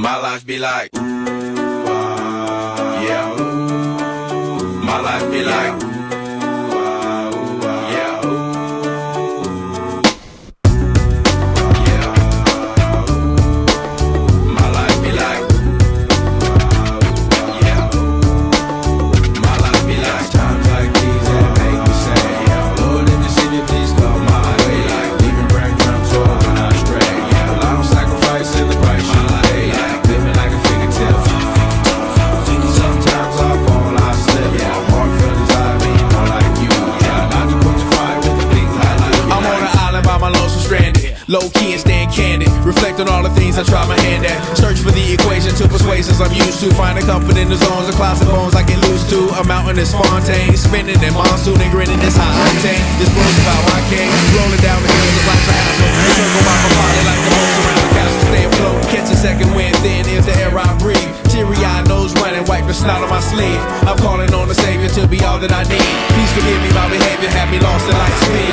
My life be like, yeah. My life be like, yeah. My life be like, yeah. My life be like, times like these that make me say, Lord in the city, please come my way. Like leaving breadcrumbs or when I stray. Well, I don't sacrifice in the price you pay. Like living like a fingertip. Sometimes I fall, I slip. Yeah, hard feelings I mean, more like you. Yeah, not to put your fire with the things I do. I'm on an island by my lonesome stranded. Low key and staying candid. Reflect on all the things I try my hand at. Search for the equation to persuasions I'm used to. Finding comfort in the zones of clouds and bones I get loose to. A mountain is Fontaine. Spinning in monsoon and grinning is high octane. This world's about my king. Rolling down the hills just like a hassle. The circle by my body like the boats around the castle. Stay afloat, catch a second wind. Thin is the air I breathe. Teary-eyed nose running, wipe the snot on my sleeve. I'm calling on the Savior to be all that I need. Please forgive me my behavior, have me lost in light speed.